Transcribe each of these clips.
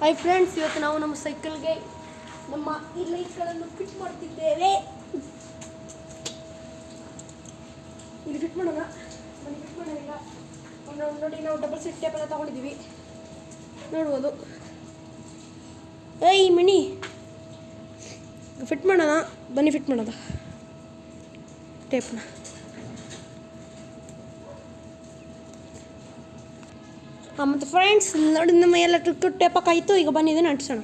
Hi friends, ಇವತ್ತು ನಾವು ನಮ್ಮ ಸೈಕಲ್ಗೆ ನಮ್ಮ ಈ ಲೈಟ್ಗಳನ್ನು ಫಿಟ್ ಮಾಡ್ತಿದ್ದೇವೆ. ಇಲ್ಲಿ ಫಿಟ್ ಮಾಡೋಣ, ಬನ್ನಿ ಫಿಟ್ ಮಾಡೋಣ. ನೋಡಿ, ನಾವು ಡಬಲ್ ಸೀಟ್ ಟೇಪ್ ಎಲ್ಲ ತೊಗೊಂಡಿದ್ದೀವಿ, ನೋಡ್ಬೋದು. ಏಯ್ ಮಿನಿ, ಫಿಟ್ ಮಾಡೋಣ, ಬನ್ನಿ ಫಿಟ್ ಮಾಡೋದ ಟೇಪ್ನ. ಮತ್ತು ಫ್ರೆಂಡ್ಸ್ ನೋಡಿ, ನಮ್ಮ ಎಲ್ಲ ಟೇಪ್ ಹಾಕಾಯಿತು. ಈಗ ಬಂದಿದ್ದೇನೆ ಅಂಟಿಸೋಣ.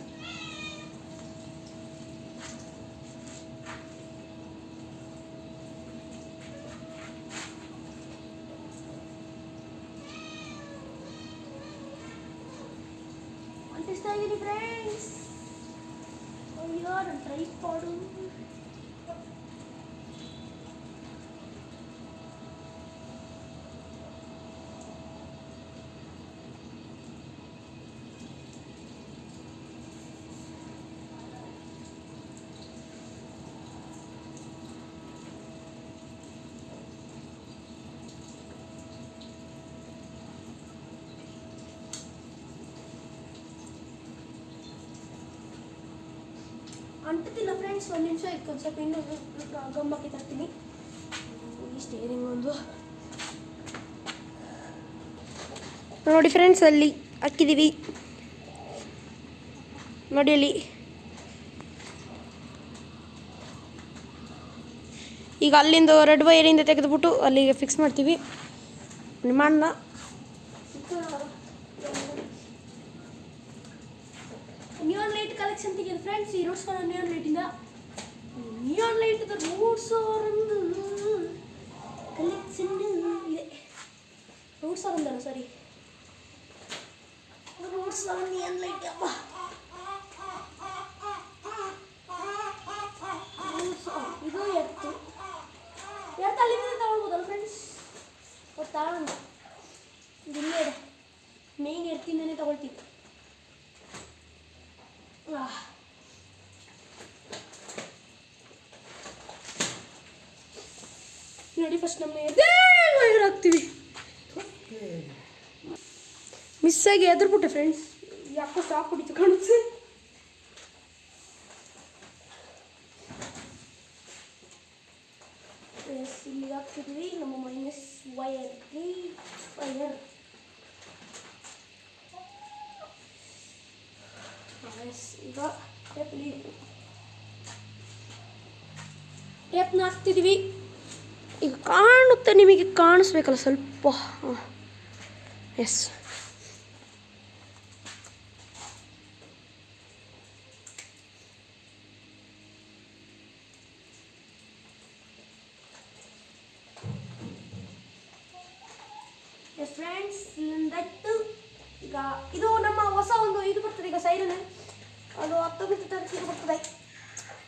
ಅಂಟಿಸ್ತಾ ಇದ್ದೀನಿ ಫ್ರೆಂಡ್ಸ್. ಅಯ್ಯೋ, ನನ್ನ ಟ್ರೈಪಾಡು. ಅಂಟುತ್ತಿಲ್ಲ ಫ್ರೆಂಡ್ಸ್, ಒಂದು ನಿಮಿಷ ಇಟ್ಕೊಂಡು ಸ್ವಲ್ಪ ಇನ್ನೊಂದು ಗಮ್ಮಕ್ಕೆ ತರ್ತೀನಿ. ಈ ಸ್ಟೇರಿಂಗ್ ಒಂದು ನೋಡಿ ಫ್ರೆಂಡ್ಸ್, ಅಲ್ಲಿ ಹಾಕಿದ್ದೀವಿ ನೋಡಿ. ಅಲ್ಲಿ ಈಗ ಅಲ್ಲಿಂದ ರೆಡ್ ವೈರಿಂದ ತೆಗೆದುಬಿಟ್ಟು ಅಲ್ಲಿಗೆ ಫಿಕ್ಸ್ ಮಾಡ್ತೀವಿ. ನಿಮ್ಮಣ್ಣ ನಿಯಾನ್ ಲೈಟ್ ಕಲೆಕ್ಷನ್ ತೆಗೆದು ಫ್ರೆಂಡ್ಸ್. ಈ ರೂಟ್ಸ್ ನಿಯಾನ್ ಲೈಟಿಂದ ನಿಯಾನ್ ಲೈಟ್ ರೂಟ್ಸ್ ಅವರೊಂದು ಕಲೆಕ್ಷನ್ ಇದೆ. ರೂಟ್ಸ್ ಅವರೊಂದಲ್ಲ, ಸಾರಿ, ರೂಟ್ಸ್ ಅವರ ನಿಯಾನ್ ಲೈಟ್. ಅಪ್ಪ, ಇದು ಎತ್ತು ಅಲ್ಲಿಂದ ತಗೊಳ್ಬೋದಲ್ಲ ಫ್ರೆಂಡ್ಸ್. ತಗೊಂಡ ಇಲ್ಲೇ ಇದೆ, ಮೇಯ್ನ್ ಎತ್ತಿಂದನೇ ತಗೊಳ್ತೀವಿ. ನೋಡಿ, ಫಸ್ಟ್ ನಮ್ಮ ವೈರ್ ಹಾಕ್ತೀವಿ. ಮಿಸ್ಸಾಗಿ ಎದುರ್ಬಿಟ್ಟೆ ಫ್ರೆಂಡ್ಸ್, ಯಾಕೋ ಸಾಕು ಹೊಡಿತು ಕಾಣುತ್ತೆ. ಇಲ್ಲಿ ಹಾಕ್ತಿದ್ವಿ ನಮ್ಮ ಮೈನಸ್ ವೈರ್ಗೆ ವೈರ್. ಈಗ ಟೇಪ್ನ ಹಾಕ್ತಿದ್ವಿ. ಈಗ ಕಾಣುತ್ತೆ, ನಿಮಗೆ ಕಾಣಿಸ್ಬೇಕಲ್ಲ ಸ್ವಲ್ಪ. ಎಸ್, ಫ್ರೆಂಡ್ಸ್ ಇಲ್ಲಿಂದಾಯ್ತು. ಈಗ ಇದು ನಮ್ಮ ಹೊಸ ಒಂದು ಇದು ಬರ್ತದೆ ಈಗ ಸೈರನ್, ಅದು 19 ತಾರೀಕಿಗೆ ಬರ್ತದೆ.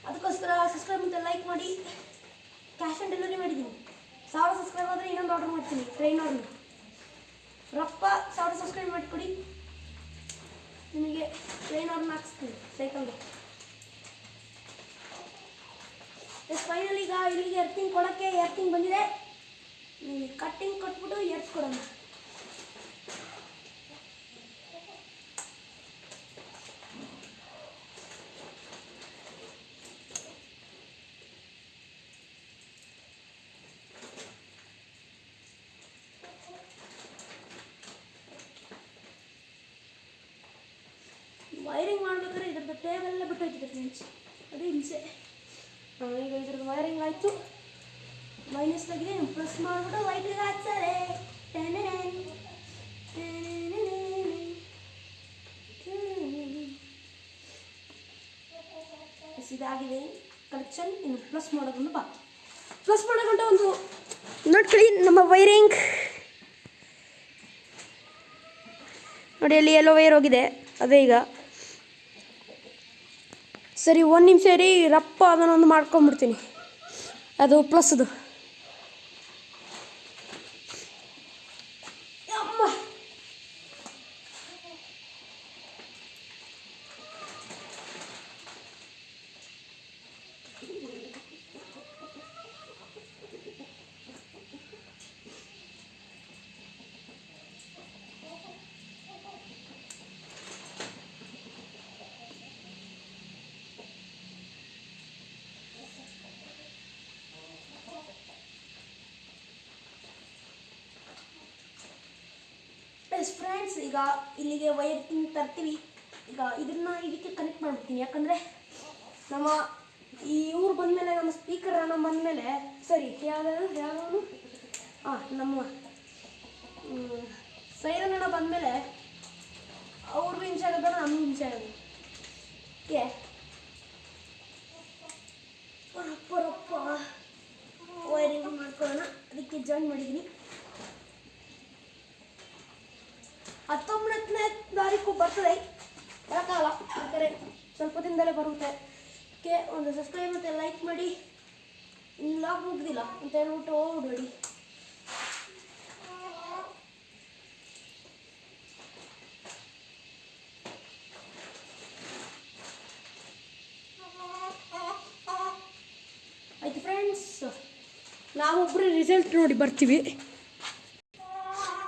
ಅದಕ್ಕೋಸ್ಕರ ಸಬ್ಸ್ಕ್ರೈಬ್ ಮತ್ತು ಲೈಕ್ ಮಾಡಿ. ಕ್ಯಾಶ್ ಆನ್ ಡೆಲಿವರಿ ಮಾಡಿದ್ದೀನಿ. 1000 ಸಬ್ಸ್ಕ್ರೈಬ್ ಆದರೆ ಇನ್ನೊಂದು ಆರ್ಡರ್ ಮಾಡ್ತೀನಿ, ಟ್ರೈನ್ ಆರ್ಡರ್. ರಪ್ಪ 1000 ಸಬ್ಸ್ಕ್ರೈಬ್ ಮಾಡಿಕೊಡಿ, ನಿಮಗೆ ಟ್ರೈನ್ ಆರ್ಡರ್ನ ಹಾಕಿಸ್ತೀನಿ ಸೈಕಲ್ಗೆ. ಎಸ್, ಫೈನಲ್ ಈಗ ಇಲ್ಲಿಗೆ ಎರ್ತಿಂಗ್ ಕೊಡೋಕ್ಕೆ ಎರ್ತಿಂಗ್ ಬಂದಿದೆ. ಕಟ್ಟಿಂಗ್ ಕೊಟ್ಬಿಟ್ಟು ಎರ್ತ್ ಕೊಡೋಣ. ವೈರಿಂಗ್ ಮಾಡ್ಬೇಕಾದ್ರೆ ಇದ್ರದ್ದು ಟೇಬೆಲ್ಲ ಬಿಟ್ಟೋಯ್ತಿದೆ ಫ್ರೆಂಡ್ಸ್, ಅದು ಹಿಂಸೆ. ಈಗ ಇದ್ರದ್ದು ವೈರಿಂಗ್ ಆಯಿತು, ಮೈನಸ್ ಆಗಿದೆ. ಪ್ಲಸ್ ಮಾಡಿಬಿಟ್ಟು ವೈಟಿಗೆ ಹಾಕ್ತಾರೆ. ಇದಾಗಿದೆ ಕಲೆಕ್ಷನ್. ಇನ್ನು ಪ್ಲಸ್ ಮಾಡೋದೊಂದು ಬಾಕಿ. ಪ್ಲಸ್ ಮಾಡೋಗಂಟ ಒಂದು ನೋಡ್ಕೊಳ್ಳಿ ನಮ್ಮ ವೈರಿಂಗ್ ನೋಡಿ. ಅಲ್ಲಿ ಎಲ್ಲೋ ವೈರ್ ಹೋಗಿದೆ, ಅದೇ ಈಗ ಸರಿ. 1 ನಿಮಿಷ ರೀ, ರಪ್ಪ ಅದನ್ನೊಂದು ಮಾಡ್ಕೊಂಬಿಡ್ತೀನಿ, ಅದು ಪ್ಲಸ್ದು. ಫ್ರೆಂಡ್ಸ್, ಈಗ ಇಲ್ಲಿಗೆ ವೈರ್ ತರ್ತೀವಿ. ಈಗ ಇದನ್ನು ಇದಕ್ಕೆ ಕನೆಕ್ಟ್ ಮಾಡ್ಬಿಡ್ತೀನಿ, ಯಾಕಂದರೆ ನಮ್ಮ ಈ ಊರು ಬಂದಮೇಲೆ ನಮ್ಮ ಸ್ಪೀಕರ್ ಅಣ್ಣ ಬಂದಮೇಲೆ ಸರಿ ಯಾವ್ದು ನಮ್ಮ ಸೈರನ್ ಅಣ್ಣ ಬಂದಮೇಲೆ ಅವ್ರಿಗೂ ಹಿಂಸೆ ಆಗೋದು, ನಮಗೂ ಹಿಂಸೆ ಆಗೋದು. ಓಕೆ, ರಪ್ಪ ವೈರಿಂಗ್ ಮಾಡ್ಕೊಳ್ಳೋಣ. ಅದಕ್ಕೆ ಜಾಯಿನ್ ಮಾಡಿದ್ದೀನಿ. 19ನೇ ತಾರೀಕು ಬರ್ತದೆ, ಬರೋಕ್ಕಾಗಲ್ಲ, ಯಾಕಂದರೆ ಸ್ವಲ್ಪ ದಿನದಲ್ಲೇ ಬರುತ್ತೆ. ಓಕೆ, ಒಂದು ಸಬ್ಸ್ಕ್ರೈಬ್ ಮತ್ತು ಲೈಕ್ ಮಾಡಿ. ಇಲ್ಲ ಮುಗ್ದಿಲ್ಲ ಅಂತ ಹೇಳ್ಬಿಟ್ಟು ಹೋಗ್ಬಿಡಿ. ಆಯ್ತು ಫ್ರೆಂಡ್ಸ್, ನಾವೊಬ್ಬರು ರಿಸಲ್ಟ್ ನೋಡಿ ಬರ್ತೀವಿ.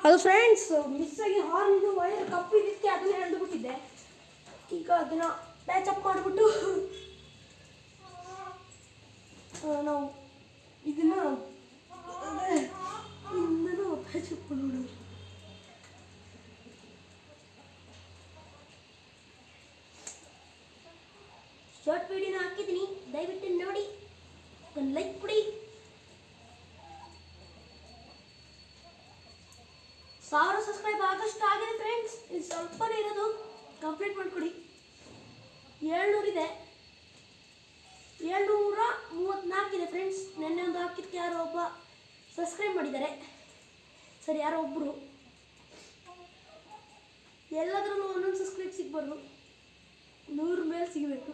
ಅದು ಫ್ರೆಂಡ್ಸ್, ಮಿಸ್ಸಾಗಿ ಹಾರ್ನ್ದು ವೈರ್ ಕಪ್ಪಿದ್ದಕ್ಕೆ ಅದನ್ನ ಎಳೆದುಬಿಟ್ಟಿದ್ದೆ. ಈಗ ಅದನ್ನು ಪ್ಯಾಚಪ್ ಮಾಡಿಬಿಟ್ಟು ನಾವು ಇದನ್ನು ಪ್ಯಾಚಪ್ ಮಾಡೋಣ. ಶಾರ್ಟ್ ವಿಡಿಯೋನ ಹಾಕಿದ್ದೀನಿ, ದಯವಿಟ್ಟು ನೋಡಿ, ಒಂದು ಲೈಕ್ ಕೊಡಿ. 1000 ಸಬ್ಸ್ಕ್ರೈಬ್ ಆಗಷ್ಟು ಆಗಿದೆ ಫ್ರೆಂಡ್ಸ್. ಇದು ಸ್ವಲ್ಪನೇ ಇರೋದು, ಕಂಪ್ಲೀಟ್ ಮಾಡಿಕೊಡಿ. 700 ಇದೆ, 734 ಇದೆ ಫ್ರೆಂಡ್ಸ್. ನೆನ್ನೆ ಒಂದು ಹಾಕಿದ್ದಕ್ಕೆ ಯಾರೋ ಒಬ್ಬ ಸಬ್ಸ್ಕ್ರೈಬ್ ಮಾಡಿದ್ದಾರೆ. ಸರಿ, ಯಾರೋ ಒಬ್ಬರು. ಎಲ್ಲಾದ್ರೂ ಒಂದೊಂದು ಸಬ್ಸ್ಕ್ರೈಬ್ ಸಿಗ್ಬಾರ್ದು, 100 ಮೇಲೆ ಸಿಗಬೇಕು.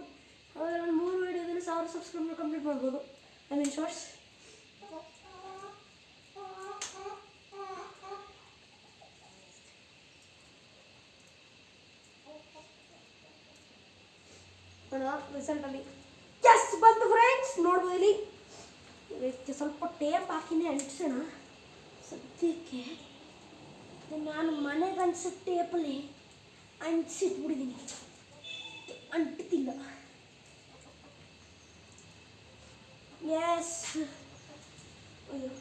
ಅವಾಗ ನಾನು 3 ವೀಡಿಯೋದಲ್ಲಿ 1000 ಸಬ್ಸ್ಕ್ರೈಬ್ ಕಂಪ್ಲೀಟ್ ಮಾಡ್ಬೋದು. I mean shorts. ರಿಸಲ್ಟಲ್ಲಿ ಎಸ್ ಬಂತು ಫ್ರೆಂಡ್ಸ್, ನೋಡ್ಬೋದು ಇಲ್ಲಿ. ಇದಕ್ಕೆ ಸ್ವಲ್ಪ ಟೇಪ್ ಹಾಕಿನೇ ಅಂಟಿಸೋಣ ಸದ್ಯಕ್ಕೆ. ನಾನು ಮನೆಗೆ ಅನ್ಸೋ ಟೇಪಲ್ಲಿ ಅಂಟಿಸಿಟ್ಬಿಟ್ಟಿದ್ದೀನಿ, ಅಂಟ್ತಿಲ್ಲ. ಎಸ್, ಅಯ್ಯೋ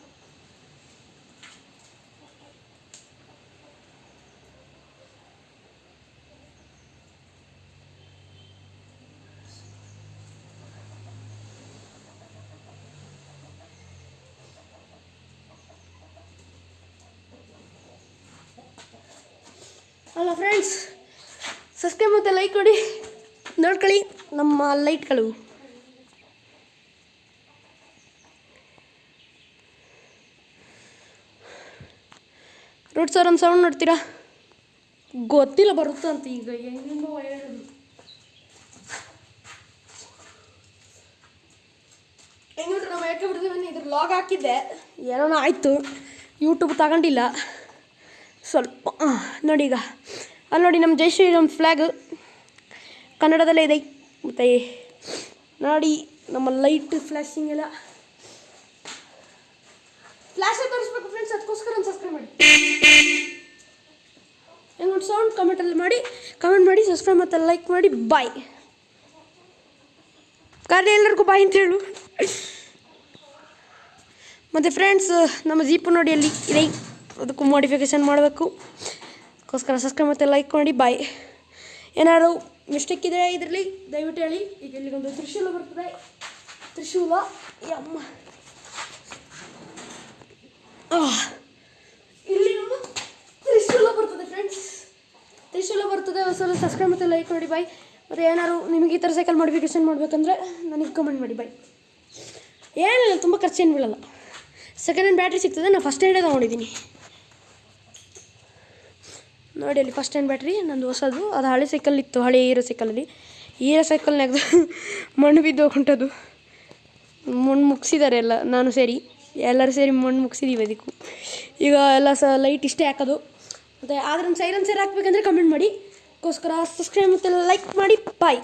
ಅಲ್ಲ ಫ್ರೆಂಡ್ಸ್, ಸಬ್ಸ್ಕ್ರೈಬ್ ಮತ್ತು ಲೈಕ್ ಕೊಡಿ. ನೋಡ್ಕೊಳ್ಳಿ ನಮ್ಮ ಲೈಟ್ಗಳು. ರೋಡ್ ಸರ್ ಒಂದು ಸೌಂಡ್ ನೋಡ್ತೀರಾ? ಗೊತ್ತಿಲ್ಲ ಬರುತ್ತೆ ಅಂತ. ಈಗ ಹೆಂಗೆಂಗೋ ಹೇಳೋದು. ಹೆಂಗಿದ್ರು ನಾವು ಯಾಕೆ ಬಿಡ್ತೀವಿ, ಇದ್ರ ಲಾಗ್ ಹಾಕಿದ್ದೆ, ಏನೋ ಆಯಿತು, ಯೂಟ್ಯೂಬ್ ತಗೊಂಡಿಲ್ಲ ಸ್ವಲ್ಪ. ನೋಡಿ, ಈಗ ಅಲ್ಲಿ ನೋಡಿ ನಮ್ಮ ಜೈ ಶ್ರೀರಾಮ್ ಫ್ಲ್ಯಾಗ್ ಕನ್ನಡದಲ್ಲೇ ಇದೆ. ಮತ್ತು ನೋಡಿ ನಮ್ಮ ಲೈಟ್ ಫ್ಲ್ಯಾಶಿಂಗ್ ಎಲ್ಲ ಫ್ಲ್ಯಾಶೇ ತೋರಿಸ್ಬೇಕು ಫ್ರೆಂಡ್ಸ್, ಅದಕ್ಕೋಸ್ಕರ ಒಂದು ಸಬ್ಸ್ಕ್ರೈಬ್ ಮಾಡಿ. ಹೆಂಗೊಂದು ಸೌಂಡ್ ಕಮೆಂಟ್ ಮಾಡಿ, ಸಬ್ಸ್ಕ್ರೈಬ್ ಮತ್ತು ಲೈಕ್ ಮಾಡಿ. ಬಾಯ್. ಕಾರ್ಯ ಎಲ್ಲರಿಗೂ ಬಾಯ್ ಅಂತ ಹೇಳು. ಮತ್ತು ಫ್ರೆಂಡ್ಸ್, ನಮ್ಮ ಜೀಪು ನೋಡಿ ಅಲ್ಲಿ ಇದೆ, ಅದಕ್ಕೂ ಮಾಡಿಫಿಕೇಷನ್ ಮಾಡಬೇಕು. ಅದಕ್ಕೋಸ್ಕರ ಸಬ್ಸ್ಕ್ರೈಬ್ ಮತ್ತು ಲೈಕ್ ಮಾಡಿ. ಬಾಯ್. ಏನಾದ್ರು ಮಿಸ್ಟೇಕ್ ಇದ್ದರೆ ಇದರಲ್ಲಿ ದಯವಿಟ್ಟು ಹೇಳಿ. ಈಗ ಇಲ್ಲಿಗೊಂದು ತ್ರಿಶೂಲ ಬರ್ತದೆ, ತ್ರಿಶೂಲ ಅಮ್ಮ, ಇಲ್ಲಿ ಒಂದು ತ್ರಿಶೂಲ ಬರ್ತದೆ ಫ್ರೆಂಡ್ಸ್, ತ್ರಿಶೂಲ ಬರ್ತದೆ. ಹೊಸ ಸಬ್ಸ್ಕ್ರೈಬ್ ಮತ್ತು ಲೈಕ್ ಮಾಡಿ. ಬಾಯ್. ಮತ್ತು ಏನಾದ್ರು ನಿಮಗೆ ಈ ಥರ ಸೈಕಲ್ ಮಾಡಿಫಿಕೇಷನ್ ಮಾಡಬೇಕಂದ್ರೆ ನನಗೆ ಕಮೆಂಟ್ ಮಾಡಿ. ಬಾಯ್. ಏನಿಲ್ಲ, ತುಂಬ ಖರ್ಚೇನು ಬೀಳಲ್ಲ. ಸೆಕೆಂಡ್ ಹ್ಯಾಂಡ್ ಬ್ಯಾಟ್ರಿ ಸಿಗ್ತದೆ, ನಾನು ಫಸ್ಟ್ ಹ್ಯಾಂಡೇ ತೊಗೊಂಡಿದ್ದೀನಿ. ನೋಡಿ ಅಲ್ಲಿ ಫಸ್ಟ್ ಹ್ಯಾಂಡ್ ಬ್ಯಾಟ್ರಿ ನಂದು ಹೊಸದು. ಅದು ಹಳೆ ಸೈಕಲ್ ಇತ್ತು, ಹಳೆ ಹೀರೋ ಸೈಕಲಲ್ಲಿ. ಹೀರೋ ಸೈಕಲ್ನಾಗ ಮಣ್ಣು ಬಿದ್ದು ಹೋಗ್ಬಿಟ್ಟದು. ಮಣ್ಣು ಮುಗಿಸಿದ್ದಾರೆ ಎಲ್ಲ, ನಾನು ಸೇರಿ ಎಲ್ಲರೂ ಸೇರಿ ಮಣ್ಣು ಮುಗಿಸಿದ್ದೀವಿ ಅದಕ್ಕೂ. ಈಗ ಎಲ್ಲ ಲೈಟ್ ಇಷ್ಟೇ ಹಾಕೋದು. ಮತ್ತು ಆದ್ರೆ ಸೈಲೆನ್ಸರ್ ಹಾಕ್ಬೇಕಂದ್ರೆ ಕಮೆಂಟ್ ಮಾಡಿ. ಅದಕ್ಕೋಸ್ಕರ ಸಬ್ಸ್ಕ್ರೈಬ್ ಮತ್ತು ಲೈಕ್ ಮಾಡಿ. ಬಾಯ್.